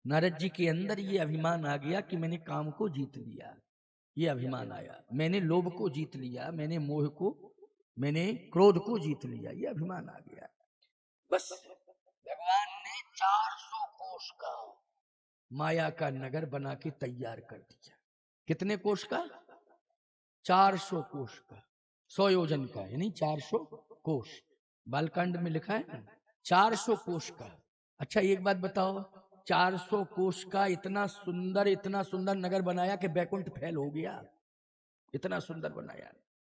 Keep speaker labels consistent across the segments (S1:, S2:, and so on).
S1: नारद जी के अंदर ये अभिमान आ गया कि मैंने काम को जीत लिया। ये अभिमान आया, मैंने लोभ को जीत लिया, मैंने मोह को, मैंने क्रोध को जीत लिया, ये अभिमान आ गया। बस भगवान ने 400 कोष का माया का नगर बना के तैयार कर दिया। कितने कोष का? 400 कोष का, 100 योजन का, यानी 400 कोष। बालकांड में लिखा है ना 400 कोष का। अच्छा एक बात बताओ, 400 कोष का इतना सुंदर नगर बनाया कि बैकुंठ फैल हो गया। इतना सुंदर बनाया।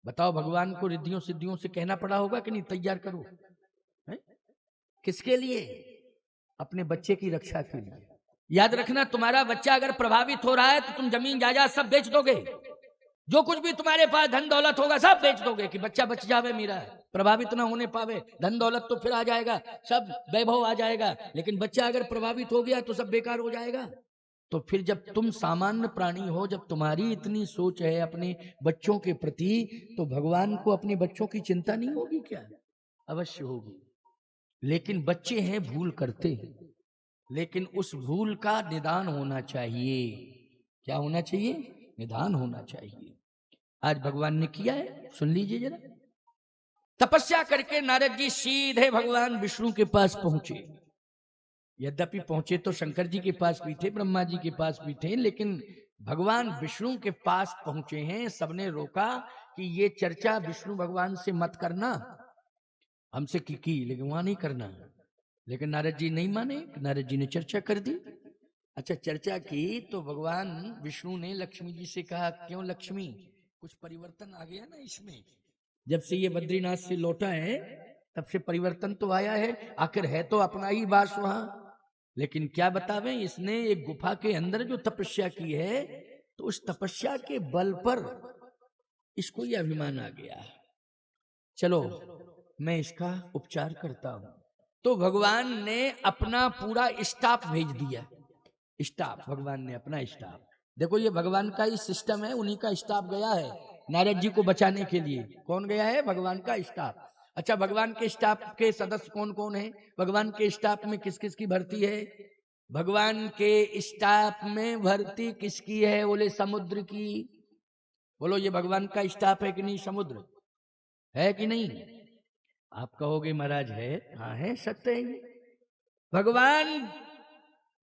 S1: बताओ भगवान को रिद्धियों सिद्धियों से कहना पड़ा होगा कि नहीं तैयार करो? है? किसके लिए? अपने बच्चे की रक्षा के लिए। याद रखना, तुम्हारा बच्चा अगर प्रभावित हो रहा है तो तुम जमीन जायदाद सब बेच दोगे, जो कुछ भी तुम्हारे पास धन दौलत होगा सब बेच दोगे कि बच्चा बच जावे, मेरा प्रभावित ना होने पावे। धन दौलत तो फिर आ जाएगा, सब वैभव आ जाएगा, लेकिन बच्चा अगर प्रभावित हो गया तो सब बेकार हो जाएगा। तो फिर जब तुम सामान्य प्राणी हो, जब तुम्हारी इतनी सोच है अपने बच्चों के प्रति, तो भगवान को अपने बच्चों की चिंता नहीं होगी क्या? अवश्य होगी। लेकिन बच्चे हैं, भूल करते हैं, लेकिन उस भूल का निदान होना चाहिए। क्या होना चाहिए? निदान होना चाहिए। आज भगवान ने किया है, सुन लीजिए जरा। तपस्या करके नारद जी सीधे भगवान विष्णु के पास पहुंचे। यद्यपि पहुंचे तो शंकर जी के पास भी थे, ब्रह्मा जी के पास भी थे, लेकिन भगवान विष्णु के पास पहुंचे हैं। सबने रोका कि ये चर्चा विष्णु भगवान से मत करना, हमसे की लेकिन वहां नहीं करना। लेकिन नारद जी नहीं माने, नारद जी ने चर्चा कर दी। अच्छा चर्चा की तो भगवान विष्णु ने लक्ष्मी जी से कहा, क्यों लक्ष्मी, कुछ परिवर्तन आ गया ना इसमें? जब से ये बद्रीनाथ से लौटा है तब से परिवर्तन तो आया है, आखिर है तो अपना ही वास वहां। लेकिन क्या बतावें, इसने एक गुफा के अंदर जो तपस्या की है, तो उस तपस्या के बल पर इसको ये अभिमान आ गया। चलो मैं इसका उपचार करता हूं। तो भगवान ने अपना पूरा स्टाफ भेज दिया। स्टाफ, भगवान ने अपना स्टाफ, देखो ये भगवान का ही सिस्टम है, उन्हीं का स्टाफ गया है नारद जी को बचाने के लिए। कौन गया है? भगवान का स्टाफ। अच्छा भगवान के स्टाफ के सदस्य कौन कौन है? भगवान के स्टाफ में किस किस की भर्ती है? भगवान के स्टाफ में भर्ती किसकी है? बोले समुद्र की। बोलो ये भगवान का स्टाफ है कि नहीं? समुद्र है कि नहीं? आप कहोगे महाराज है, हाँ है, सत्य है। भगवान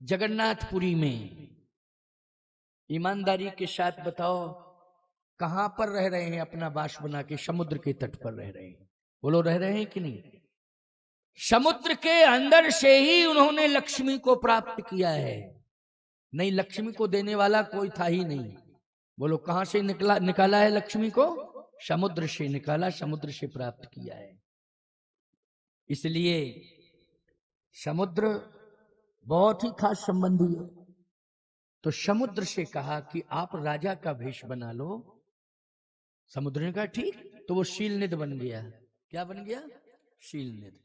S1: जगन्नाथपुरी में ईमानदारी के साथ बताओ कहां पर रह रहे हैं? अपना वास बना के समुद्र के तट पर रह रहे हैं। बोलो रह रहे हैं कि नहीं? समुद्र के अंदर से ही उन्होंने लक्ष्मी को प्राप्त किया है। नहीं, लक्ष्मी को देने वाला कोई था ही नहीं। बोलो कहां से निकाला है लक्ष्मी को? समुद्र से निकाला, समुद्र से प्राप्त किया है। इसलिए समुद्र बहुत ही खास संबंधी है। तो समुद्र से कहा कि आप राजा का वेश बना लो। समुद्र ने कहा ठीक, तो वो शीलनिधि बन गया। क्या बन गया? शीलनिधि।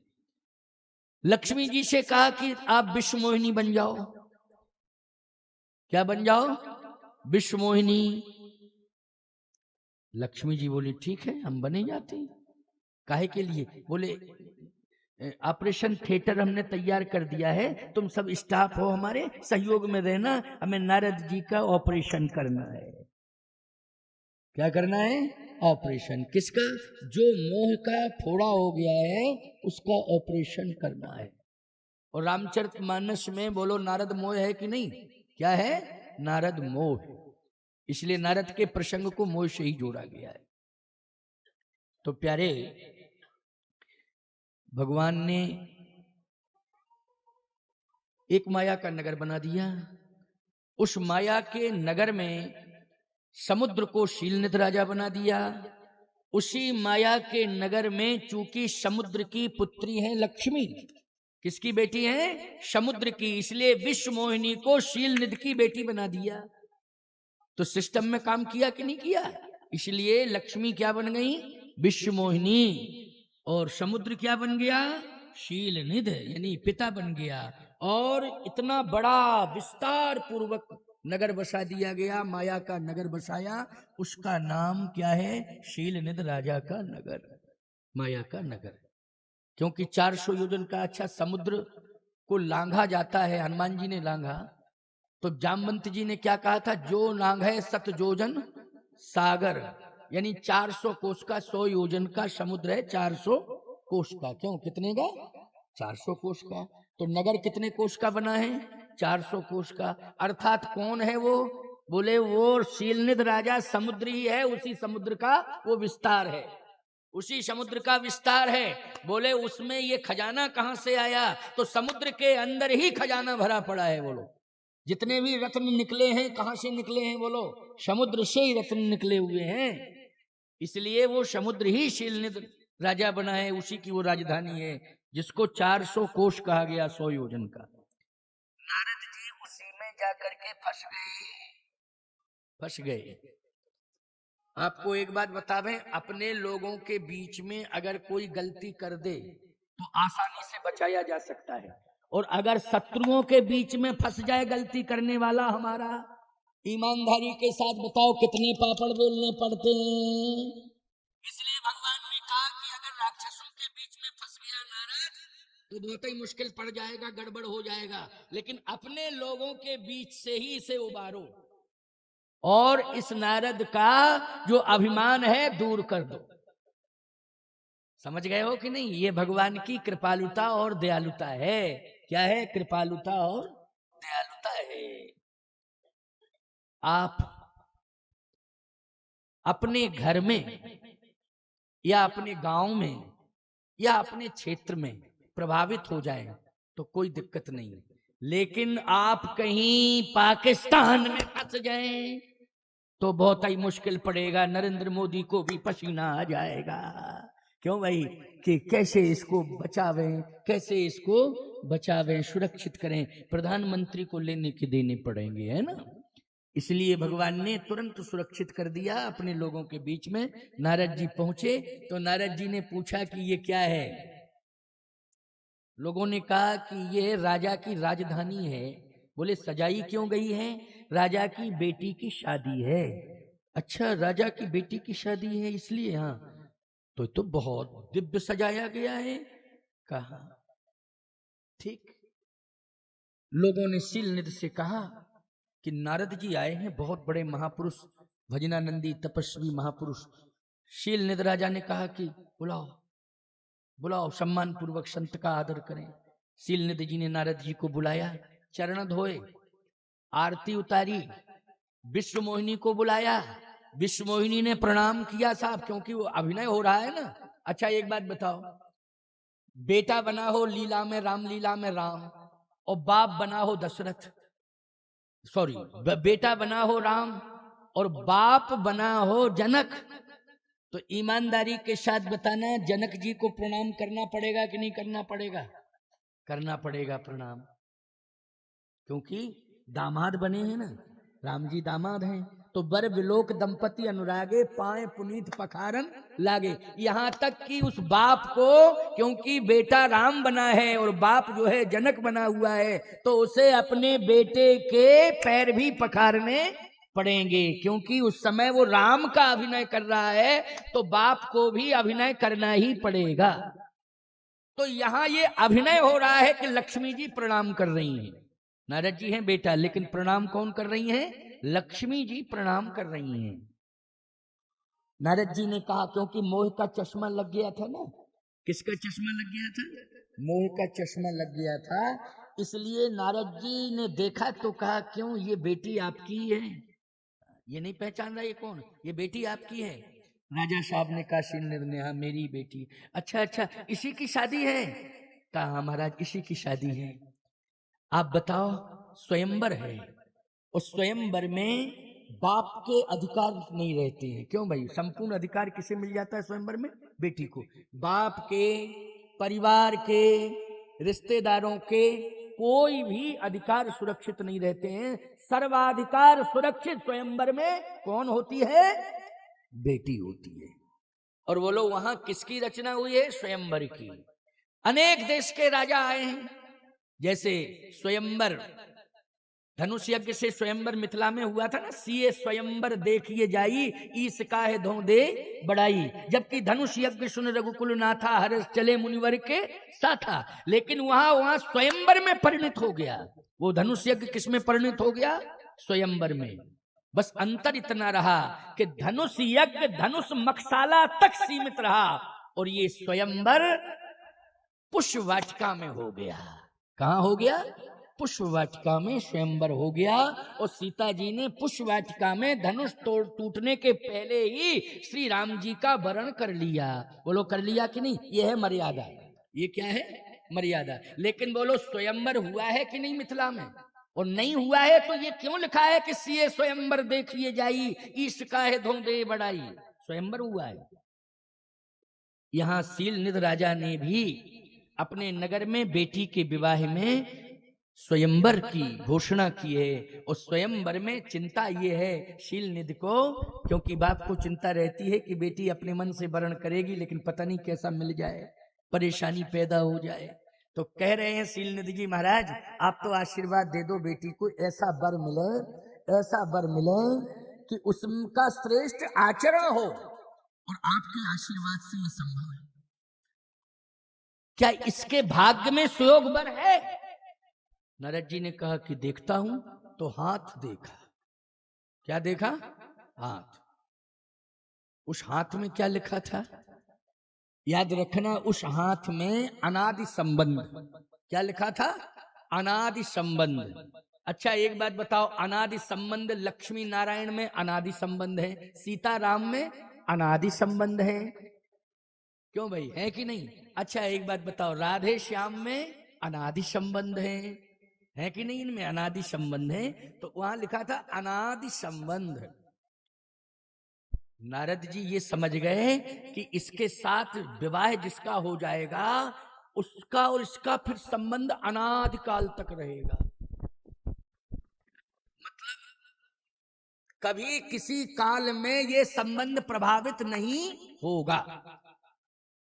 S1: लक्ष्मी जी से कहा कि आप विश्व मोहिनी बन जाओ। क्या बन जाओ? विश्व मोहिनी। लक्ष्मी जी बोली ठीक है, हम बने जाते हैं। काहे के लिए? बोले ऑपरेशन थिएटर हमने तैयार कर दिया है, तुम सब स्टाफ हो, हमारे सहयोग में रहना, हमें नारद जी का ऑपरेशन करना है। क्या करना है? ऑपरेशन। किसका? जो मोह का फोड़ा हो गया है उसका ऑपरेशन करना है। और रामचरितमानस में बोलो नारद मोह है कि नहीं? क्या है? नारद मोह। इसलिए नारद के प्रसंग को मोह से ही जोड़ा गया है। तो प्यारे, भगवान ने एक माया का नगर बना दिया। उस माया के नगर में समुद्र को शीलनिधि राजा बना दिया। उसी माया के नगर में चूंकि समुद्र की पुत्री है लक्ष्मी, किसकी बेटी है? समुद्र की, इसलिए विश्व मोहिनी को शीलनिधि की बेटी बना दिया। तो सिस्टम में काम किया कि नहीं किया? इसलिए लक्ष्मी क्या बन गई? विश्व मोहिनी। और समुद्र क्या बन गया? शीलनिधि, यानी पिता बन गया। और इतना बड़ा विस्तार पूर्वक नगर बसा दिया गया, माया का नगर बसाया। उसका नाम क्या है? शीलनिधि राजा का नगर, माया का नगर। क्योंकि 400 योजन का अच्छा समुद्र को लांघा जाता है, हनुमान जी ने लांघा, तो जामवंत जी ने क्या कहा था, जो नाग है सत योजन सागर, यानी 400 कोस का, 100 योजन का समुद्र है, 400 कोस का। क्यों, कितने का, 400 कोस का। तो नगर कितने कोस का बना है, 400 कोस का। अर्थात कौन है वो, बोले वो शीलनिध राजा समुद्र ही है, उसी समुद्र का वो विस्तार है, उसी समुद्र का विस्तार है। बोले उसमें ये खजाना कहां से आया, तो समुद्र के अंदर ही खजाना भरा पड़ा है। बोलो जितने भी रत्न निकले हैं कहां से निकले हैं, बोलो समुद्र से ही रत्न निकले हुए हैं। इसलिए वो समुद्र ही शीलनिध राजा बना है, उसी की वो राजधानी है, जिसको 400 कोष कहा गया, 100 योजन का। नारद जी उसी में जाकर के फंस गए। आपको एक बात बता दें, अपने लोगों के बीच में अगर कोई गलती कर दे तो आसानी से बचाया जा सकता है, और अगर शत्रुओं के बीच में फंस जाए गलती करने वाला हमारा, ईमानदारी के साथ बताओ कितने पापड़ बेलने पड़ते हैं। इसलिए भगवान ने कहा कि अगर राक्षसों के बीच में फंस गया नारद तो बहुत ही मुश्किल पड़ जाएगा, गड़बड़ हो जाएगा, लेकिन अपने लोगों के बीच से ही इसे उबारो और इस नारद का जो अभिमान है दूर कर दो। समझ गए हो कि नहीं, ये भगवान की कृपालुता और दयालुता है। क्या है, कृपालुता और दयालुता है। आप अपने घर में या अपने गांव में या अपने क्षेत्र में प्रभावित हो जाए तो कोई दिक्कत नहीं, लेकिन आप कहीं पाकिस्तान में फंस जाएं तो बहुत ही मुश्किल पड़ेगा, नरेंद्र मोदी को भी पसीना आ जाएगा। क्यों भाई, कि कैसे इसको बचावें, कैसे इसको बचावें, सुरक्षित करें, प्रधानमंत्री को लेने के देने पड़ेंगे, है ना। इसलिए भगवान ने तुरंत सुरक्षित कर दिया अपने लोगों के बीच में। नारद जी पहुंचे तो नारद जी ने पूछा कि ये क्या है। लोगों ने कहा कि ये राजा की राजधानी है। बोले सजाई क्यों गई है, राजा की बेटी की शादी है। अच्छा, राजा की बेटी की शादी है इसलिए, हाँ तो बहुत दिव्य सजाया गया है। कहा ठीक। लोगों ने शीलनिध से कहा कि नारद जी आए हैं, बहुत बड़े महापुरुष, भजनानंदी तपस्वी महापुरुष। शीलनिध राजा ने कहा कि बुलाओ बुलाओ, सम्मान पूर्वक संत का आदर करें। शीलनिध जी ने नारद जी को बुलाया, चरण धोए, आरती उतारी, विश्व मोहिनी को बुलाया, विश्व मोहिनी ने प्रणाम किया साहब, क्योंकि वो अभिनय हो रहा है ना। अच्छा एक बात बताओ, बेटा बना हो लीला में राम, लीला में राम, और बाप बना हो दशरथ, सॉरी बेटा बना हो राम और बाप बना हो जनक, तो ईमानदारी के साथ बताना, जनक जी को प्रणाम करना पड़ेगा कि नहीं करना पड़ेगा? करना पड़ेगा प्रणाम, क्योंकि दामाद बने हैं ना, राम जी दामाद हैं। तो बर विलोक दंपति अनुरागे, पाए पुनीत पखारन लागे। यहां तक कि उस बाप को, क्योंकि बेटा राम बना है और बाप जो है जनक बना हुआ है, तो उसे अपने बेटे के पैर भी पखारने पड़ेंगे, क्योंकि उस समय वो राम का अभिनय कर रहा है, तो बाप को भी अभिनय करना ही पड़ेगा। तो यहां ये अभिनय हो रहा है कि लक्ष्मी जी प्रणाम कर रही हैं। नारद जी हैं बेटा, लेकिन प्रणाम कौन कर रही हैं? लक्ष्मी जी प्रणाम कर रही हैं। नारद जी ने कहा, क्योंकि मोह का चश्मा लग गया था ना। किसका चश्मा लग गया था? मोह का चश्मा लग गया था। इसलिए नारद जी ने देखा तो कहा, क्यों ये बेटी आपकी है? ये नहीं पहचान रहा, ये कौन? ये बेटी आपकी है। राजा साहब ने कहा, शीलनिध ने, हाँ मेरी बेटी। अच्छा, इसी की शादी है? कहा महाराज इसी की शादी है। आप बताओ, स्वयंवर है, उस स्वयंवर में बाप के अधिकार नहीं रहते हैं। क्यों भाई, संपूर्ण अधिकार किसे मिल जाता है स्वयंवर में? बेटी को। बाप के, परिवार के, रिश्तेदारों के कोई भी अधिकार सुरक्षित नहीं रहते हैं। सर्वाधिकार सुरक्षित स्वयंवर में कौन होती है? बेटी होती है। और बोलो वहां किसकी रचना हुई है? स्वयंवर की। अनेक देश के राजा आए हैं, जैसे स्वयंवर धनुष यज्ञ से स्वयंवर मिथिला में हुआ था ना, सीए स्वयंवर देखिए जाई, ईस काहे धो दे बड़ाई। जबकि धनुष यज्ञ सुन रघुकुल नाथा, हर्ष चले मुनिवर के साथा। लेकिन वहां स्वयंवर में परिणत हो गया। वो धनुष यज्ञ किस में परिणत हो गया? स्वयंवर में। बस अंतर इतना रहा कि धनुष यज्ञ धनुष मकसाला तक सीमित रहा, और ये स्वयंवर पुष्प वाटिका में हो गया। कहां हो गया? पुष्प वाटिका में स्वयंवर हो गया। और सीता जी ने पुष्प वाटिका में धनुष टूटने के पहले ही श्री राम जी का वरण कर लिया। बोलो कर लिया कि नहीं? ये है मर्यादा। ये क्या है? मर्यादा। लेकिन बोलो स्वयंवर हुआ है कि नहीं मिथिला में? और नहीं हुआ है तो ये क्यों लिखा है कि सीए स्वयंवर देखिए जाई, ईश काहे धो दे बड़ाई? स्वयंवर हुआ है। यहां शीलनिध राजा ने भी अपने नगर में बेटी के विवाह में स्वयंवर की घोषणा की है। और स्वयंवर में चिंता ये है शीलनिधि को, क्योंकि बाप को चिंता रहती है कि बेटी अपने मन से वरण करेगी लेकिन पता नहीं कैसा मिल जाए, परेशानी पैदा हो जाए। तो कह रहे हैं शीलनिधि जी महाराज, आप तो आशीर्वाद दे दो बेटी को, ऐसा वर मिले, ऐसा वर मिले कि उसका श्रेष्ठ आचरण हो, और आपके आशीर्वाद से यह संभव है। क्या इसके भाग्य में सुयोग वर है? नारद जी ने कहा कि देखता हूं। तो हाथ देखा। क्या देखा? हाथ। उस हाथ में क्या लिखा था? याद रखना, उस हाथ में अनादि संबंध। क्या लिखा था? अनादि संबंध। अच्छा एक बात बताओ, अनादि संबंध लक्ष्मी नारायण में अनादि संबंध है, सीता राम में अनादि संबंध है। क्यों भाई, है कि नहीं? अच्छा एक बात बताओ, राधे श्याम में अनादि संबंध है कि नहीं? इनमें अनादि संबंध है। तो वहां लिखा था अनादि संबंध। नारद जी ये समझ गए कि इसके साथ विवाह जिसका हो जाएगा उसका और इसका फिर संबंध अनादि काल तक रहेगा। मतलब कभी किसी काल में ये संबंध प्रभावित नहीं होगा।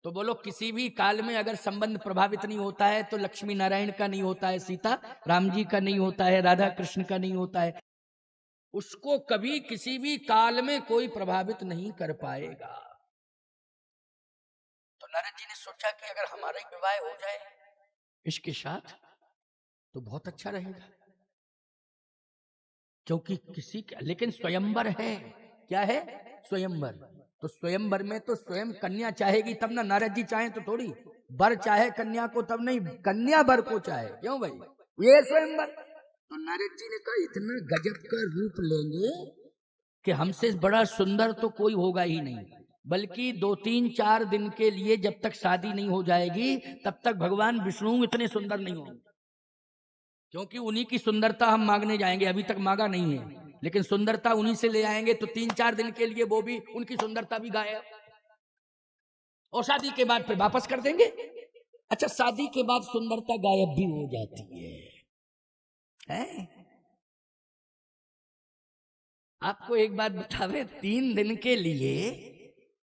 S1: तो बोलो किसी भी काल में अगर संबंध प्रभावित नहीं होता है तो लक्ष्मी नारायण का नहीं होता है, सीता राम जी का नहीं होता है, राधा कृष्ण का नहीं होता है, उसको कभी किसी भी काल में कोई प्रभावित नहीं कर पाएगा। तो नारद जी ने सोचा कि अगर हमारा विवाह हो जाए इसके साथ तो बहुत अच्छा रहेगा, क्योंकि किसी का, लेकिन स्वयंवर है। क्या है? स्वयंवर। तो स्वयंवर में तो स्वयं कन्या चाहेगी तब ना, नारद जी चाहे तो थोड़ी। वर चाहे कन्या को तब नहीं, कन्या वर को चाहे। क्यों भाई? ये स्वयंवर। तो नारद जी ने कहा इतना गजब का रूप लेंगे कि हमसे बड़ा सुंदर तो कोई होगा ही नहीं। बल्कि 2-3-4 दिन के लिए जब तक शादी नहीं हो जाएगी तब तक भगवान विष्णु इतने सुंदर नहीं होंगे, क्योंकि उन्हीं की सुंदरता हम मांगने जाएंगे। अभी तक मांगा नहीं है, लेकिन सुंदरता उन्हीं से ले आएंगे। तो 3-4 दिन के लिए वो भी, उनकी सुंदरता भी गायब, और शादी के बाद फिर वापस कर देंगे। अच्छा शादी के बाद सुंदरता गायब भी हो जाती है? आपको एक बात बतावे, 3 दिन के लिए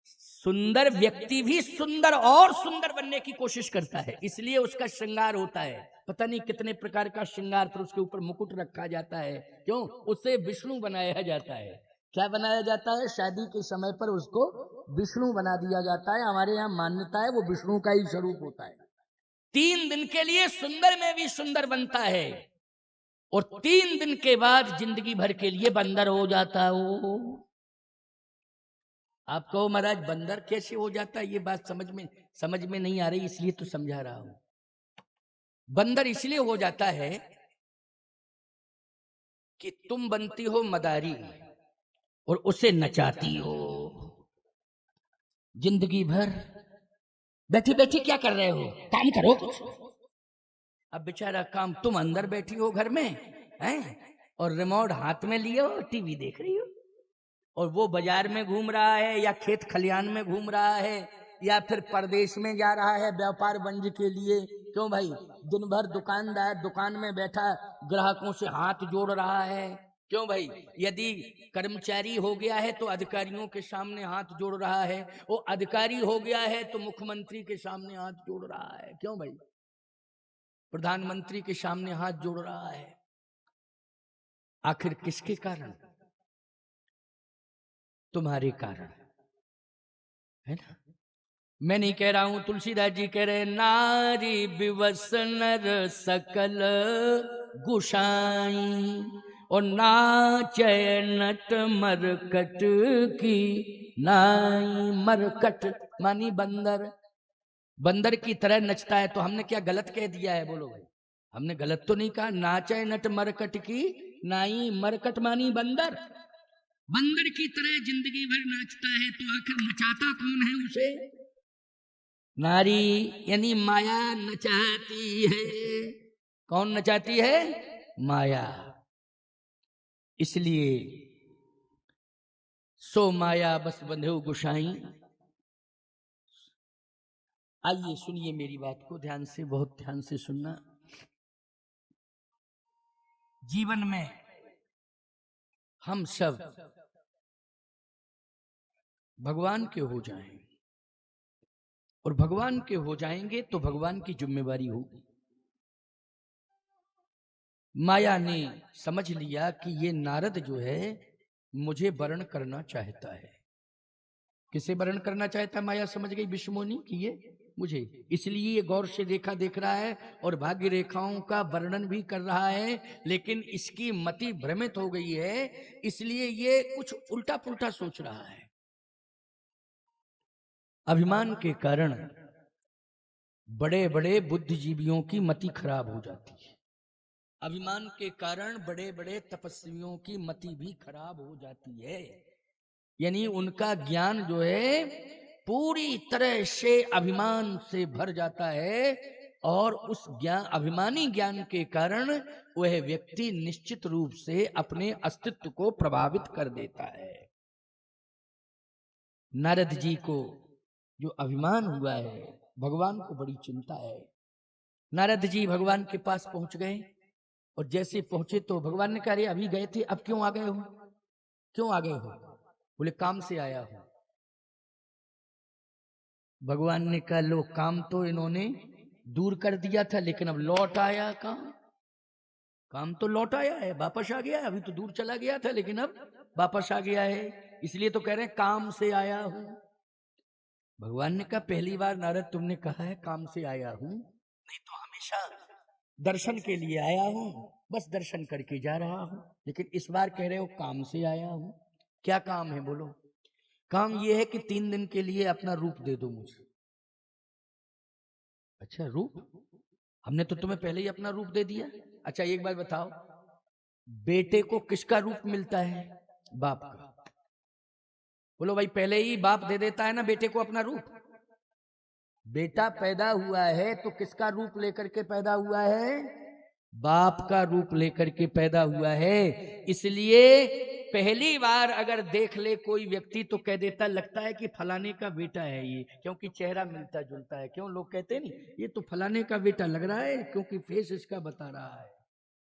S1: सुंदर व्यक्ति भी सुंदर और सुंदर बनने की कोशिश करता है, इसलिए उसका श्रृंगार होता है। पता नहीं कितने प्रकार का श्रृंगार, फिर उसके ऊपर मुकुट रखा जाता है। क्यों? उसे विष्णु बनाया जाता है। क्या बनाया जाता है? शादी के समय पर उसको विष्णु बना दिया जाता है। हमारे यहाँ मान्यता है वो विष्णु का ही स्वरूप होता है। 3 दिन के लिए सुंदर में भी सुंदर बनता है, और 3 दिन के बाद जिंदगी भर के लिए बंदर हो जाता है। आप कहो महाराज बंदर कैसे हो जाता है? ये बात समझ में नहीं आ रही, इसलिए तो समझा रहा हूं। बंदर इसलिए हो जाता है कि तुम बनती हो मदारी और उसे नचाती हो जिंदगी भर। बैठी बैठी क्या कर रहे हो? काम करो कुछ। अब बेचारा काम, तुम अंदर बैठी हो घर में हैं, और रिमोट हाथ में लिए हो, टीवी देख रही हो, और वो बाजार में घूम रहा है या खेत खलियान में घूम रहा है या फिर परदेश में जा रहा है व्यापार वाणिज्य के लिए। क्यों भाई? दिन भर दुकानदार दुकान में बैठा ग्राहकों से हाथ जोड़ रहा है। क्यों भाई? यदि कर्मचारी हो गया है तो अधिकारियों के सामने हाथ जोड़ रहा है, वो अधिकारी हो गया है तो मुख्यमंत्री के सामने हाथ जोड़ रहा है। क्यों भाई? प्रधानमंत्री के सामने हाथ जोड़ रहा है। आखिर किसके कारण? तुम्हारे कारण, है ना। मैं नहीं कह रहा हूं, तुलसीदास जी कह रहे नारी विवश नर सकल गुसाई और नाचै नट मरकट की नाई। मरकट मानी बंदर, बंदर की तरह नचता है। तो हमने क्या गलत कह दिया है? बोलो भाई, हमने गलत तो नहीं कहा। नाचै नट मरकट की नाई, मरकट मानी बंदर, बंदर की तरह जिंदगी भर नाचता है। तो आखिर नचाता कौन है उसे? नारी यानी माया नचाती है। कौन नचाती है? माया। इसलिए सो माया बस बंधे गुसाई। आइए सुनिए मेरी बात को ध्यान से, बहुत ध्यान से सुनना। जीवन में हम सब भगवान के हो जाएं, और भगवान के हो जाएंगे तो भगवान की जिम्मेवारी होगी। माया ने समझ लिया कि ये नारद जो है मुझे वर्ण करना चाहता है। किसे वर्ण करना चाहता है? माया समझ गई विश्वमोनी कि ये मुझे, इसलिए ये गौर से देखा देख रहा है और भाग्य रेखाओं का वर्णन भी कर रहा है। लेकिन इसकी मति भ्रमित हो गई है, इसलिए ये कुछ उल्टा पुल्टा सोच रहा है। अभिमान के कारण बड़े बड़े बुद्धिजीवियों की मति खराब हो जाती है। अभिमान के कारण बड़े बड़े तपस्वियों की मति भी खराब हो जाती है। यानी उनका ज्ञान जो है पूरी तरह से अभिमान से भर जाता है, और उस ज्ञान, अभिमानी ज्ञान के कारण वह व्यक्ति निश्चित रूप से अपने अस्तित्व को प्रभावित कर देता है। नारद जी को जो अभिमान हुआ है, भगवान को बड़ी चिंता है। नारद जी भगवान के पास पहुंच गए, और जैसे पहुंचे तो भगवान ने कहा अरे अभी गए थे, अब क्यों आ गए हो? क्यों आ गए हो? बोले काम से आया हूं। भगवान ने कहा लो, काम तो इन्होंने दूर कर दिया था, लेकिन अब लौट आया काम। काम तो लौट आया है, वापस आ गया है। अभी तो दूर चला गया था, लेकिन अब वापस आ गया है। इसलिए तो कह रहे हैं काम से आया हूं। भगवान ने कहा पहली बार नारद तुमने कहा है काम से आया हूं, नहीं तो हमेशा दर्शन के लिए आया हूं, बस दर्शन करके जा रहा हूं। लेकिन इस बार कह रहे हो काम से आया हूं। क्या काम है बोलो? काम ये है कि 3 दिन के लिए अपना रूप दे दो मुझे। अच्छा रूप? हमने तो तुम्हें पहले ही अपना रूप दे दिया। अच्छा एक बात बताओ, बेटे को किसका रूप मिलता है? बाप का। बोलो भाई, पहले ही बाप दे देता है ना बेटे को अपना रूप। बेटा पैदा हुआ है तो किसका रूप लेकर के पैदा हुआ है? बाप का रूप लेकर के पैदा हुआ है। इसलिए पहली बार अगर देख ले कोई व्यक्ति तो कह देता लगता है कि फलाने का बेटा है ये, क्योंकि चेहरा मिलता जुलता है। क्यों लोग कहते नहीं ये तो फलाने का बेटा लग रहा है, क्योंकि फेस इसका बता रहा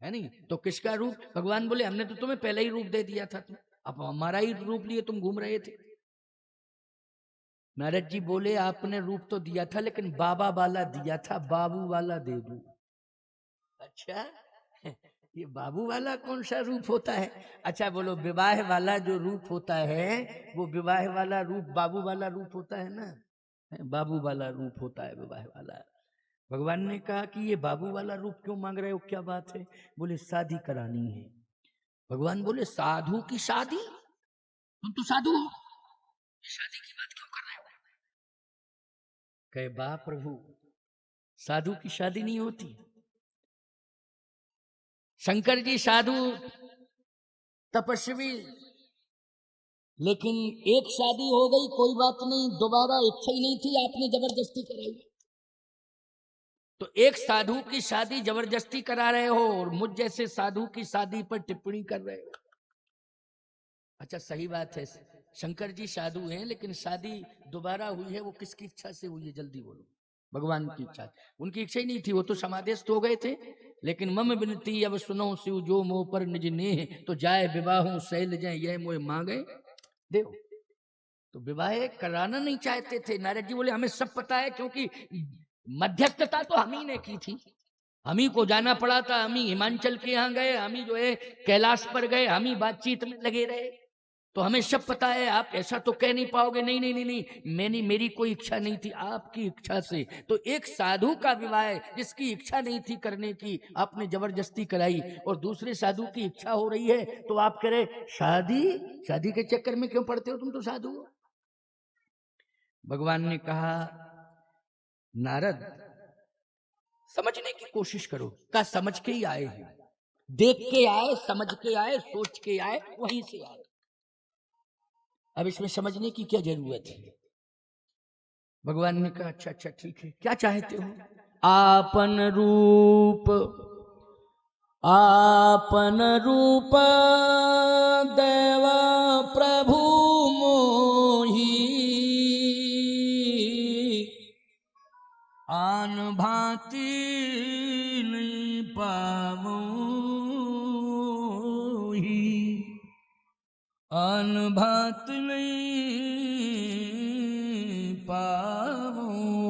S1: है नहीं? तो किसका रूप? भगवान बोले हमने तो तुम्हें पहले ही रूप दे दिया था, तुम अब हमारा ही रूप लिए तुम घूम रहे थे। नारद जी बोले आपने रूप तो दिया था, लेकिन बाबा वाला दिया था, बाबू वाला दे दूं। अच्छा ये बाबू वाला कौन सा रूप होता है? अच्छा बोलो, विवाह वाला जो रूप होता है वो विवाह वाला रूप बाबू वाला रूप होता है ना? बाबू वाला रूप होता है विवाह वाला। भगवान ने कहा कि ये बाबू वाला रूप क्यों मांग रहे हो, क्या बात है? बोले शादी करानी है। भगवान बोले साधु की शादी? तुम तो साधु हो, शादी की बात क्यों कर रहे हो? कहे बा प्रभु, साधु की शादी नहीं होती। शंकर जी साधु तपस्वी, लेकिन एक शादी हो गई कोई बात नहीं, दोबारा इच्छा ही नहीं थी, आपने जबरदस्ती कराई। तो एक साधु की शादी जबरदस्ती करा रहे हो और मुझ जैसे साधु की शादी पर टिप्पणी कर रहे हो। अच्छा सही बात है, शंकर जी साधु हैं, लेकिन शादी दोबारा हुई है वो किसकी इच्छा से हुई है? जल्दी बोलो। भगवान की इच्छा। उनकी इच्छा ही नहीं थी, वो तो समादेश हो गए थे। लेकिन मम विनती अब सुनो शिव जो मोह पर निज नेह, तो जाए विवाहों शैल जाए यह मोह मांगे देव। तो विवाह कराना नहीं चाहते थे। नारद जी बोले हमें सब पता है, क्योंकि मध्यस्थता तो हम ही ने की थी। हम ही को जाना पड़ा था, हम ही हिमाचल के यहाँ गए, हम ही जो है कैलाश पर गए, हम ही बातचीत में लगे रहे, तो हमें सब पता है। आप ऐसा तो कह नहीं पाओगे, नहीं नहीं नहीं नहीं, मेरी कोई इच्छा नहीं थी, आपकी इच्छा से। तो एक साधु का विवाह जिसकी इच्छा नहीं थी करने की, आपने जबरदस्ती कराई, और दूसरे साधु की इच्छा हो रही है तो आप कह रहे शादी, शादी के चक्कर में क्यों पड़ते हो, तुम तो साधु हो। भगवान ने कहा नारद समझने की कोशिश करो। का समझ के ही आए हैं, देख के आए, समझ के आए, सोच के आए, वहीं से आए। अब इसमें समझने की क्या जरूरत है। भगवान ने कहा अच्छा अच्छा ठीक है, क्या चाहते हो। आपन रूप, आपन रूप देव प्रभु मोही, आन भांति नहीं पामोही, आन भांति नहीं पावोही।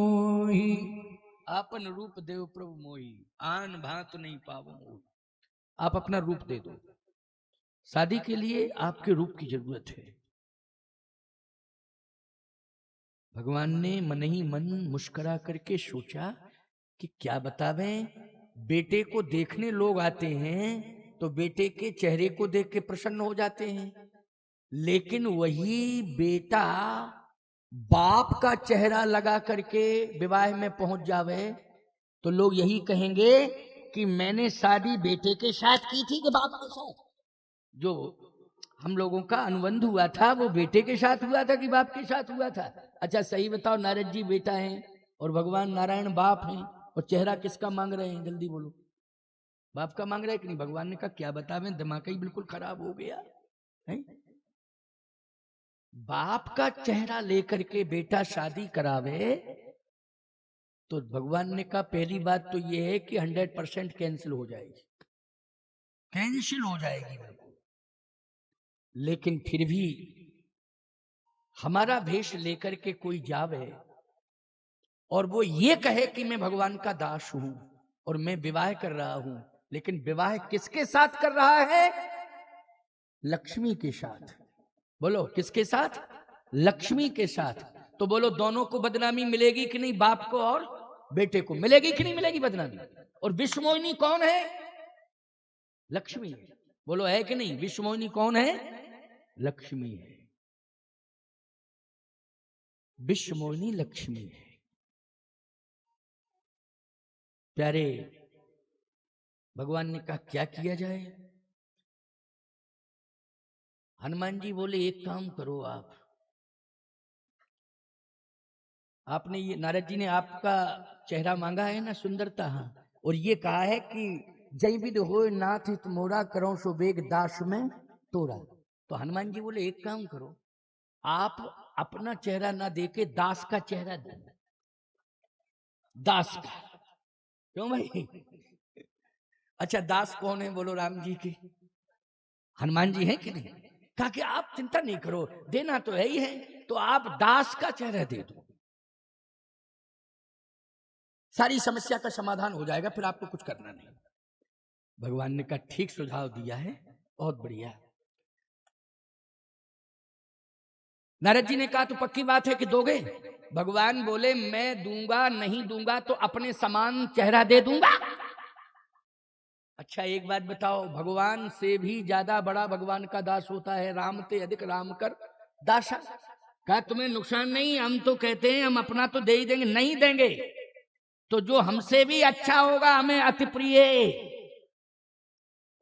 S1: आपन रूप देव प्रभु मोही, आन भांत नहीं पावो। आप अपना रूप दे दो, शादी के लिए आपके रूप की जरूरत है। भगवान ने मन ही मन मुस्कुरा करके सोचा कि क्या बतावें, बेटे को देखने लोग आते हैं तो बेटे के चेहरे को देख के प्रसन्न हो जाते हैं, लेकिन वही बेटा बाप का चेहरा लगा करके विवाह में पहुंच जावे तो लोग यही कहेंगे कि मैंने शादी बेटे के साथ की थी कि बाप के साथ। जो हम लोगों का अनुबंध हुआ था वो बेटे के साथ हुआ था कि बाप के साथ हुआ था। अच्छा सही बताओ, नारद जी बेटा हैं और भगवान नारायण बाप हैं, और चेहरा किसका मांग रहे हैं, जल्दी बोलो। बाप का मांग रहे हैं कि नहीं। भगवान ने कहा क्या बतावें, दिमाग ही बिल्कुल खराब हो गया है। बाप का चेहरा लेकर के बेटा शादी करावे तो भगवान ने कहा पहली बात तो यह है कि 100% कैंसिल हो जाएगी, कैंसिल हो जाएगी बिल्कुल। लेकिन फिर भी हमारा भेष लेकर के कोई जावे और वो ये कहे कि मैं भगवान का दास हूं और मैं विवाह कर रहा हूं, लेकिन विवाह किसके साथ कर रहा है, लक्ष्मी के साथ। बोलो किसके साथ, लक्ष्मी के साथ। तो बोलो दोनों को बदनामी मिलेगी कि नहीं, बाप को और बेटे को मिलेगी कि नहीं मिलेगी बदनामी। और विश्वमोहिनी कौन है, लक्ष्मी है। बोलो है कि नहीं, विश्वमोहिनी कौन है, लक्ष्मी है। विश्वमोहिनी लक्ष्मी है। प्यारे भगवान ने कहा क्या किया जाए। हनुमान जी बोले एक काम करो आपने ये, नारद जी ने आपका चेहरा मांगा है ना, सुंदरता, हाँ, और ये कहा है कि जय विद हो नाथ हित मोरा करो सो बेग दास में तोरा। तो हनुमान जी बोले एक काम करो, आप अपना चेहरा ना देके दास का चेहरा दे, दास का। क्यों भाई, अच्छा दास कौन है, बोलो राम जी की, हनुमान जी हैं कि नहीं। कहा कि आप चिंता नहीं करो, देना तो है ही है, तो आप दास का चेहरा दे दो, सारी समस्या का समाधान हो जाएगा, फिर आपको कुछ करना नहीं। भगवान ने कहा ठीक सुझाव दिया है, बहुत बढ़िया। नारद जी ने कहा तो पक्की बात है कि दोगे। भगवान बोले मैं दूंगा नहीं दूंगा तो अपने समान चेहरा दे दूंगा। अच्छा एक बात बताओ, भगवान से भी ज्यादा बड़ा भगवान का दास होता है, राम ते अधिक राम कर दासा। कहा तुम्हें नुकसान नहीं, हम तो कहते हैं हम अपना तो दे ही देंगे, नहीं देंगे तो जो हमसे भी अच्छा होगा, हमें अति प्रिय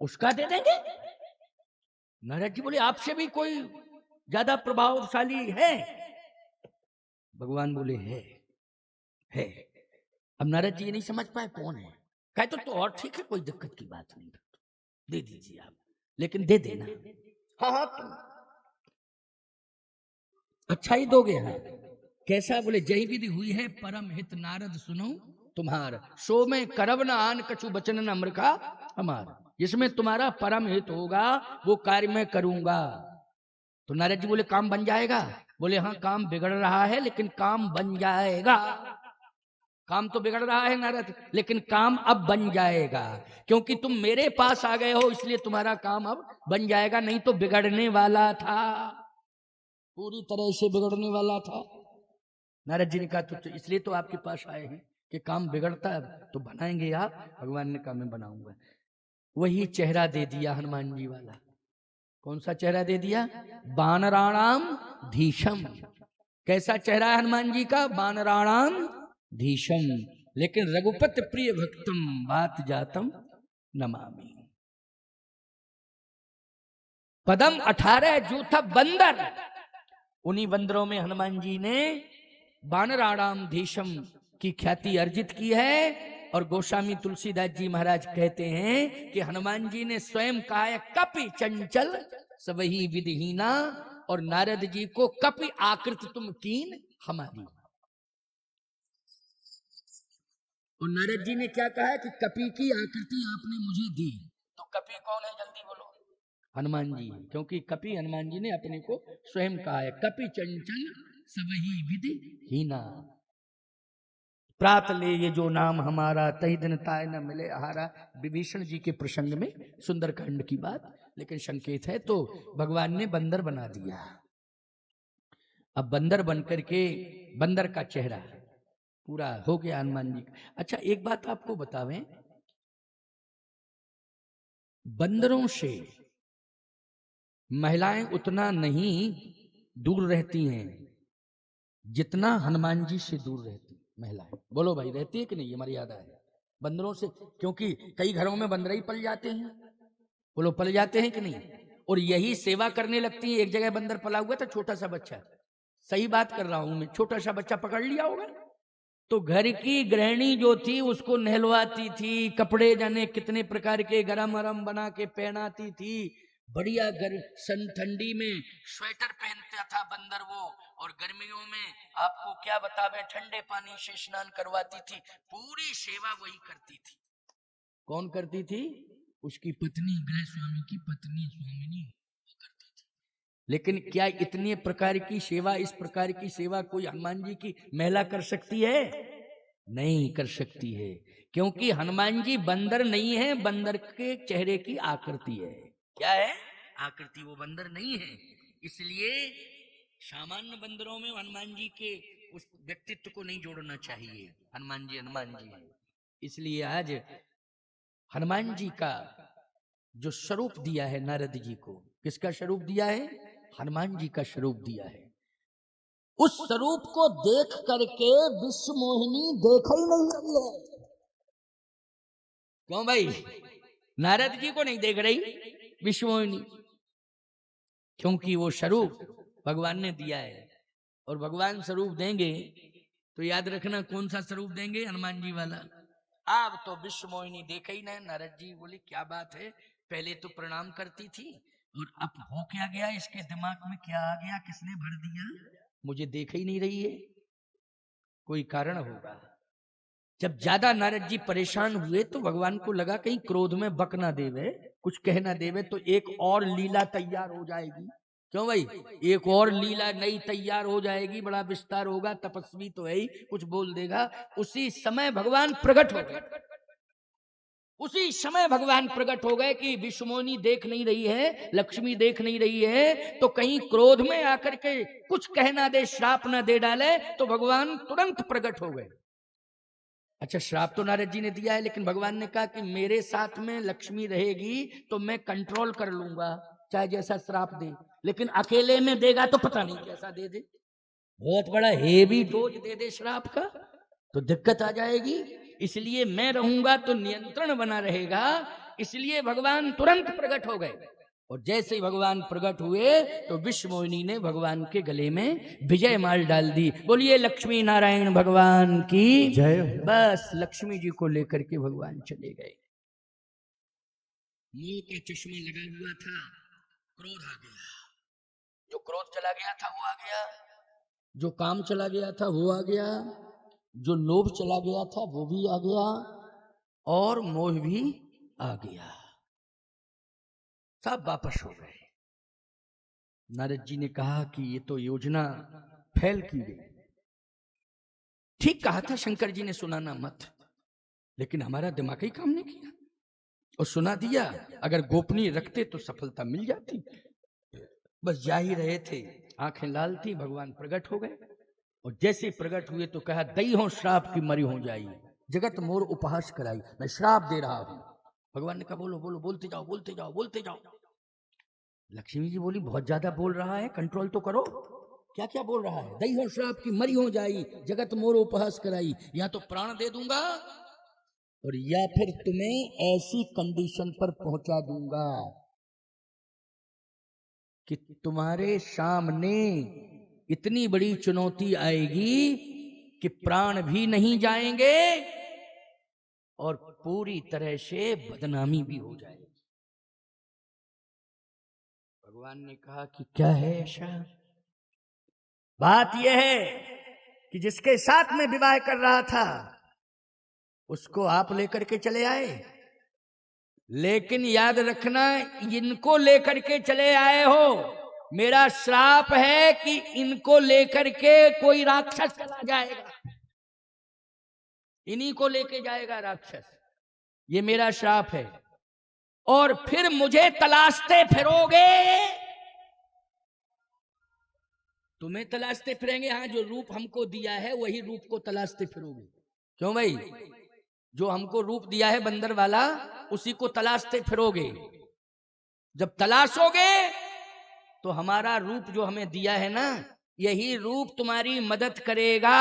S1: उसका दे देंगे। नारद जी बोले आपसे भी कोई ज्यादा प्रभावशाली है। भगवान बोले है। अब नारद जी ये नहीं समझ पाए कौन है। कहे तो और ठीक है, कोई दिक्कत की बात नहीं, दे दीजिए आप, लेकिन दे देना। हाँ हाँ तुम अच्छा ही दोगे। हाँ कैसा, बोले जय विधि हुई है परम हित नारद सुनो तुम्हार, सो में करब न आन कछु बचन न अमृखा हमार। जिसमें तुम्हारा परम हित होगा वो कार्य मैं करूंगा। तो नारद जी बोले काम बन जाएगा। बोले हाँ काम बिगड़ रहा है लेकिन काम बन जाएगा। काम तो बिगड़ रहा है नारद, लेकिन काम अब बन जाएगा, क्योंकि तुम मेरे पास आ गए हो, इसलिए तुम्हारा काम अब बन जाएगा, नहीं तो बिगड़ने वाला था, पूरी तरह से बिगड़ने वाला था। नारद जी ने कहा तो इसलिए तो आपके पास आए हैं कि काम बिगड़ता है तो बनाएंगे आप। भगवान ने कहा मैं बनाऊंगा। वही चेहरा दे दिया हनुमान जी वाला। कौन सा चेहरा दे दिया? बानराणाम धीशम। कैसा चेहरा है हनुमान जी का? बानराणाम धीशम, लेकिन रघुपति प्रिय भक्तम बात जातम नमामि। पदम 18 जो था बंदर, उन्हीं बंदरों में हनुमान जी ने बानराणाम धीशम की ख्याति अर्जित की है। और गोस्वामी तुलसीदास जी महाराज कहते हैं कि हनुमान जी ने स्वयं कहा है कपि चंचल सबही विधिहीना, और नारद जी को कपि आकृति तुम कीन हमारी। और नारद जी ने क्या कहा है कि कपि की आकृति आपने मुझे दी। तो कपि कौन है? जल्दी बोलो। हनुमान जी, क्योंकि कपि हनुमान जी ने अपने को स्वयं कहा है कपि चंचल सबही विधि हीना। प्रात ले ये जो नाम हमारा, तही दिन ताय न मिले आहारा। विभीषण जी के प्रसंग में सुंदरकांड की बात, लेकिन संकेत है। तो भगवान ने बंदर बना दिया। अब बंदर बनकर के बंदर का चेहरा पूरा हो गया हनुमान जी का। अच्छा एक बात आपको बतावें, बंदरों से महिलाएं उतना नहीं दूर रहती हैं जितना हनुमान जी से दूर रहती महिलाएं। बोलो भाई, रहती है कि नहीं? ये मर्यादा है बंदरों से, क्योंकि कई घरों में बंदर ही पल जाते हैं। बोलो, पल जाते हैं कि नहीं? और यही सेवा करने लगती है। एक जगह बंदर पला हुआ था, छोटा सा बच्चा, सही बात कर रहा हूं मैं, छोटा सा बच्चा पकड़ लिया होगा, तो घर की गृहिणी जो थी उसको नहलवाती थी, कपड़े जाने कितने प्रकार के गरम गरम बना के पहनाती थी, बढ़िया सन ठंडी में स्वेटर पहनता था बंदर वो, और गर्मियों में आपको क्या बतावे ठंडे पानी से स्नान करवाती थी। पूरी सेवा वही करती थी। कौन करती थी? उसकी पत्नी, गृह स्वामी की पत्नी, स्वामिनी करती थी। लेकिन क्या इतने प्रकार की सेवा, इस प्रकार की सेवा कोई हनुमान जी की महिला कर सकती है? नहीं कर सकती है, क्योंकि हनुमान जी बंदर नहीं है, बंदर के चेहरे की आकृति है। क्या है? आकृति, वो बंदर नहीं है। इसलिए सामान्य बंदरों में हनुमान जी के उस व्यक्तित्व को नहीं जोड़ना चाहिए। हनुमान जी है। इसलिए आज हनुमान जी का जो स्वरूप दिया है नारद जी को, किसका स्वरूप दिया है? हनुमान जी का स्वरूप दिया है। उस स्वरूप को देख करके विश्व मोहिनी देख ही नहीं रही है। क्यों भाई? नारद जी को नहीं देख रही विश्व मोहिनी, क्योंकि वो स्वरूप भगवान ने दिया है। और भगवान स्वरूप देंगे तो याद रखना कौन सा स्वरूप देंगे? हनुमान जी वाला। अब तो विश्व मोहिनी देखे ही नहीं। नारद जी बोले क्या बात है, पहले तो प्रणाम करती थी और अब हो क्या गया, इसके दिमाग में क्या आ गया, किसने भर दिया, मुझे देख ही नहीं रही है। कोई कारण होगा। जब ज्यादा नारद जी परेशान हुए तो भगवान को लगा कहीं क्रोध में बक ना देवे, कुछ कह ना देवे, तो एक और लीला तैयार हो जाएगी। क्यों भाई? एक और लीला नई तैयार हो जाएगी, बड़ा विस्तार होगा, तपस्वी तो है ही, कुछ बोल देगा। उसी समय भगवान प्रकट हो गए। उसी समय भगवान प्रकट हो गए कि विश्वमोहिनी देख नहीं रही है, लक्ष्मी देख नहीं रही है, तो कहीं क्रोध में आकर के कुछ कहना दे, श्राप ना दे डाले। तो भगवान तुरंत प्रकट हो गए। अच्छा, श्राप तो नारद जी ने दिया है, लेकिन भगवान ने कहा कि मेरे साथ में लक्ष्मी रहेगी तो मैं कंट्रोल कर लूंगा, चाहे जैसा श्राप दे। लेकिन अकेले में देगा तो पता नहीं कैसा दे दे, बहुत बड़ा हेवी डोज दे दे श्राप का तो दिक्कत आ जाएगी। इसलिए मैं रहूंगा तो नियंत्रण बना रहेगा। इसलिए भगवान तुरंत प्रकट हो गए। और जैसे ही भगवान प्रकट हुए तो विश्व मोहिनी ने भगवान के गले में विजय माल डाल दी। बोलिए लक्ष्मी नारायण भगवान की जय। बस लक्ष्मी जी को लेकर के भगवान चले गए। मुंह का चश्मा लगा हुआ था, क्रोध आ गया। जो क्रोध चला गया था वो आ गया, जो काम चला गया था वो आ गया, जो लोभ चला गया था वो भी आ गया, और मोह भी आ गया। सब वापस हो गए। नारद जी ने कहा कि ये तो योजना फैल की गई। ठीक कहा था शंकर जी ने, सुनाना मत, लेकिन हमारा दिमाग ही काम नहीं किया और सुना दिया। अगर गोपनीय रखते तो सफलता मिल जाती। बस जा ही रहे थे, आंखें लाल थी, भगवान प्रकट हो गए और जैसे प्रकट हुए तो कहा, दई हो श्राप की मरी हो जाई, जगत मोर उपहास कराई, मैं श्राप दे रहा हूं। भगवान ने कहा, बोलो बोलो, बोलते जाओ बोलते जाओ बोलते जाओ। लक्ष्मी जी बोली, बहुत ज्यादा बोल रहा है, कंट्रोल तो करो, क्या क्या बोल रहा है। दई हो श्राप की मरी हो जाई, जगत मोर उपहास कराई, या तो प्राण दे दूंगा और या फिर तुम्हें ऐसी कंडीशन पर पहुंचा दूंगा कि तुम्हारे सामने इतनी बड़ी चुनौती आएगी कि प्राण भी नहीं जाएंगे और पूरी तरह से बदनामी भी हो जाएगी। भगवान ने कहा कि क्या है ऐसा? बात यह है कि जिसके साथ में विवाह कर रहा था उसको आप लेकर के चले आए, लेकिन याद रखना, इनको लेकर के चले आए हो। मेरा श्राप है कि इनको लेकर के कोई राक्षस चला जाएगा, इन्हीं को लेके जाएगा राक्षस, ये मेरा श्राप है। और फिर मुझे तलाशते फिरोगे, तुम्हें तलाशते फिरेंगे। हाँ, जो रूप हमको दिया है वही रूप को तलाशते फिरोगे। क्यों भाई? जो हमको रूप दिया है बंदर वाला, उसी को तलाशते फिरोगे। जब तलाशोगे तो हमारा रूप जो हमें दिया है ना, यही रूप तुम्हारी मदद करेगा।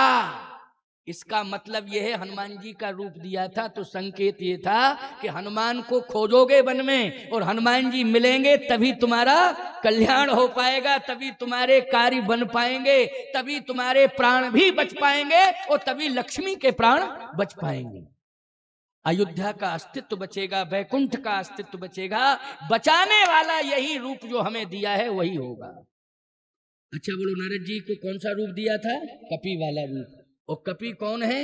S1: इसका मतलब यह है, हनुमान जी का रूप दिया था तो संकेत ये था कि हनुमान को खोजोगे वन में और हनुमान जी मिलेंगे, तभी तुम्हारा कल्याण हो पाएगा, तभी तुम्हारे कार्य बन पाएंगे, तभी तुम्हारे प्राण भी बच पाएंगे और तभी लक्ष्मी के प्राण बच पाएंगे। अयोध्या का अस्तित्व बचेगा, वैकुंठ का अस्तित्व बचेगा। बचाने वाला यही रूप जो हमें दिया है वही होगा। अच्छा बोलो, नारद जी को कौन सा रूप दिया था? कपि वाला रूप। और कपि कौन है?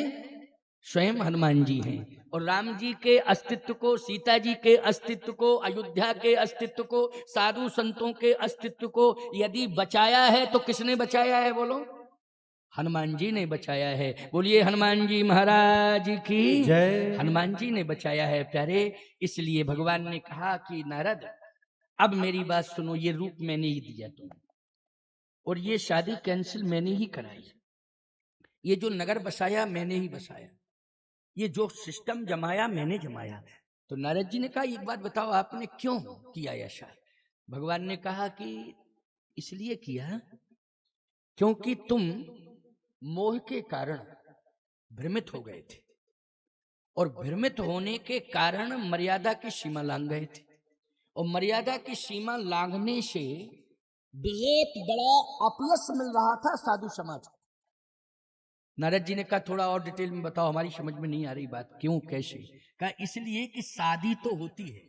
S1: स्वयं हनुमान जी हैं। और राम जी के अस्तित्व को, सीता जी के अस्तित्व को, अयोध्या के अस्तित्व को, साधु संतों के अस्तित्व को यदि बचाया है तो किसने बचाया है? बोलो, हनुमान जी ने बचाया है। बोलिए हनुमान जी महाराज की जय। हनुमान जी ने बचाया है प्यारे। इसलिए भगवान ने कहा कि नारद, अब मेरी बात सुनो, ये रूप मैंने ही दिया तुम्हें और ये शादी कैंसिल मैंने ही कराई, ये जो नगर बसाया मैंने ही बसाया, ये जो सिस्टम जमाया मैंने जमाया। तो नारद जी ने कहा, एक बात बताओ, आपने क्यों किया ऐसा? भगवान ने कहा कि इसलिए किया क्योंकि तुम मोह के कारण भ्रमित हो गए थे और भ्रमित होने के कारण मर्यादा की सीमा लांघ गए थे और मर्यादा की सीमा लांघने से बहुत बड़ा अपयश मिल रहा था साधु समाज को। नारद जी ने कहा, थोड़ा और डिटेल में बताओ, हमारी समझ में नहीं आ रही बात। क्यों, कैसे? कहा, इसलिए कि शादी तो होती है,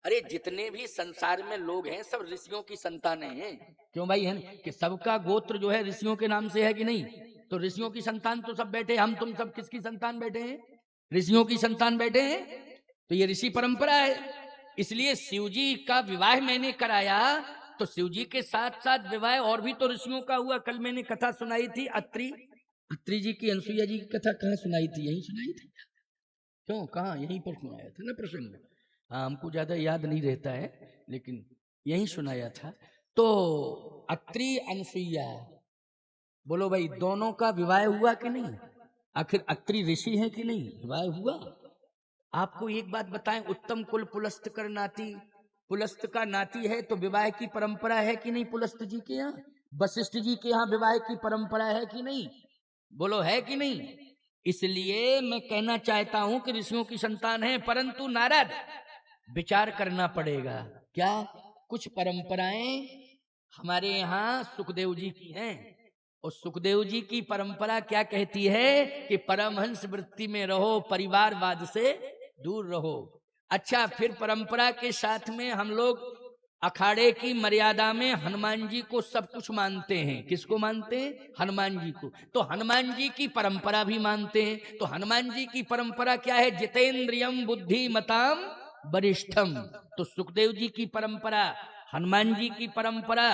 S1: अरे जितने भी संसार में लोग हैं सब ऋषियों की संतानें हैं। क्यों भाई? है कि सबका गोत्र जो है ऋषियों के नाम से है कि नहीं? तो ऋषियों की संतान तो सब बैठे, हम तुम सब किसकी संतान बैठे हैं? ऋषियों की संतान बैठे हैं। तो ये ऋषि परंपरा है। इसलिए शिव जी का विवाह मैंने कराया तो शिव जी के साथ साथ विवाह और भी तो ऋषियों का हुआ। कल मैंने कथा सुनाई थी अत्रि जी की, अनसुईया जी की कथा कहाँ सुनाई थी? यही सुनाई थी। क्यों, कहाँ? यहीं पर सुनाया था ना प्रसंग। हाँ, हमको ज्यादा याद नहीं रहता है लेकिन यहीं सुनाया था। तो अत्रि अनसुईया, बोलो भाई, दोनों का विवाह हुआ कि नहीं? आखिर अत्रि ऋषि है कि नहीं? विवाह हुआ। आपको एक बात बताएं, उत्तम कुल पुलस्त कर नाती, पुलस्त का नाती है तो विवाह की परंपरा है कि नहीं? पुलस्त जी के यहाँ, वशिष्ठ जी के यहाँ विवाह की परंपरा है कि नहीं? बोलो, है कि नहीं? इसलिए मैं कहना चाहता हूं कि ऋषियों की संतान है, परंतु नारद विचार करना पड़ेगा। क्या? कुछ परंपराएं हमारे यहाँ सुखदेव जी की हैं और सुखदेव जी की परंपरा क्या कहती है कि परमहंस वृत्ति में रहो, परिवारवाद से दूर रहो। अच्छा, फिर परंपरा के साथ में हम लोग अखाड़े की मर्यादा में हनुमान जी को सब कुछ मानते हैं। किसको मानते हैं? हनुमान जी को। तो हनुमान जी की परंपरा भी मानते हैं। तो हनुमान जी की परंपरा क्या है? जितेंद्रियम बुद्धिमताम वरिष्ठम। तो सुखदेव जी की परंपरा, हनुमान जी की परंपरा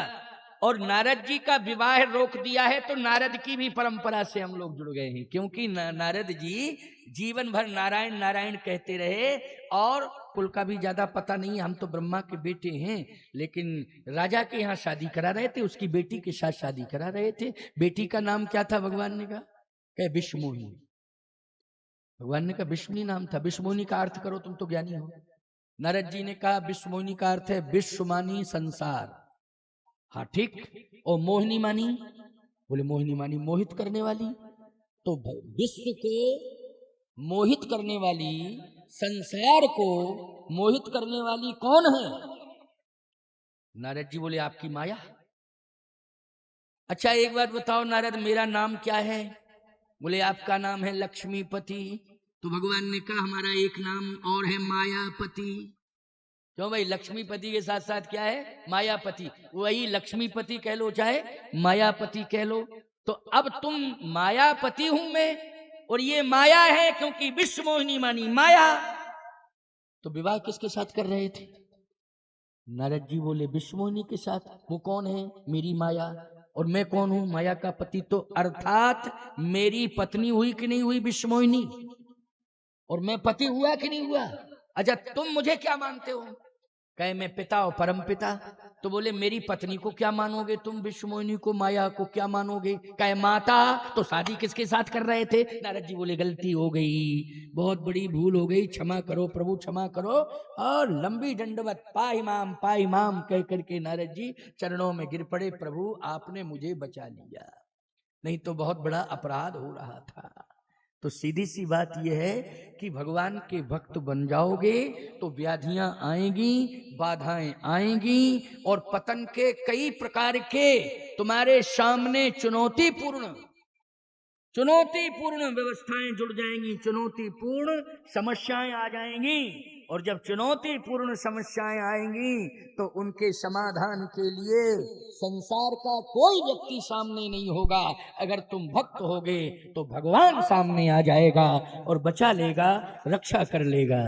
S1: और नारद जी का विवाह रोक दिया है, तो नारद की भी परंपरा से हम लोग जुड़ गए हैं, क्योंकि नारद जी जीवन भर नारायण नारायण कहते रहे और कुल का भी ज्यादा पता नहीं, हम तो ब्रह्मा के बेटे हैं, लेकिन राजा के यहाँ शादी करा रहे थे, उसकी बेटी के साथ शादी करा रहे थे। बेटी का नाम क्या था? भगवान ने कहा क्या? विश्वमोहिनी। भगवान ने कहा विष्णु नाम था। विश्वमोहिनी का अर्थ करो, तुम तो ज्ञानी हो। नारद जी ने कहा विश्वमोहिनी का अर्थ है विश्वमानी संसार। हाँ ठीक। और मोहिनी मानी? बोले मोहिनी मानी मोहित करने वाली। तो विश्व को मोहित करने वाली, संसार को मोहित करने वाली कौन है? नारद जी बोले आपकी माया। अच्छा एक बात बताओ नारद, मेरा नाम क्या है? बोले आपका नाम है लक्ष्मीपति। तो भगवान ने कहा हमारा एक नाम और है मायापति। क्यों भाई? लक्ष्मीपति के साथ साथ क्या है? मायापति। वही लक्ष्मीपति कह लो चाहे मायापति कह लो। तो अब तुम मायापति हूं मैं, और ये माया है, क्योंकि विश्व मोहिनी मानी माया। तो विवाह किसके साथ कर रहे थे? नारद जी बोले विश्व मोहिनी के साथ। वो कौन है? मेरी माया। और मैं कौन हूं? माया का पति। तो अर्थात मेरी पत्नी हुई कि नहीं हुई विश्व मोहिनी? और मैं पति हुआ कि नहीं हुआ? अच्छा तुम मुझे क्या मानते हो? कहे मैं पिता और परम पिता। तो बोले मेरी पत्नी को क्या मानोगे तुम? विश्व मोहिनी को, माया को क्या मानोगे? कहे माता। तो शादी किसके साथ कर रहे थे? नारद जी बोले गलती हो गई, बहुत बड़ी भूल हो गई, क्षमा करो प्रभु क्षमा करो। और लंबी दंडवत पाई माम कह करके नारद जी चरणों में गिर पड़े, प्रभु आपने मुझे बचा लिया, नहीं तो बहुत बड़ा अपराध हो रहा था। तो सीधी सी बात यह है कि भगवान के भक्त बन जाओगे तो व्याधियां आएंगी, बाधाएं आएंगी, और पतन के कई प्रकार के तुम्हारे सामने चुनौतीपूर्ण व्यवस्थाएं जुड़ जाएंगी, चुनौतीपूर्ण समस्याएं आ जाएंगी। और जब चुनौतीपूर्ण समस्याएं आएंगी तो उनके समाधान के लिए संसार का कोई व्यक्ति सामने नहीं होगा। अगर तुम भक्त होगे तो भगवान सामने आ जाएगा और बचा लेगा, रक्षा कर लेगा।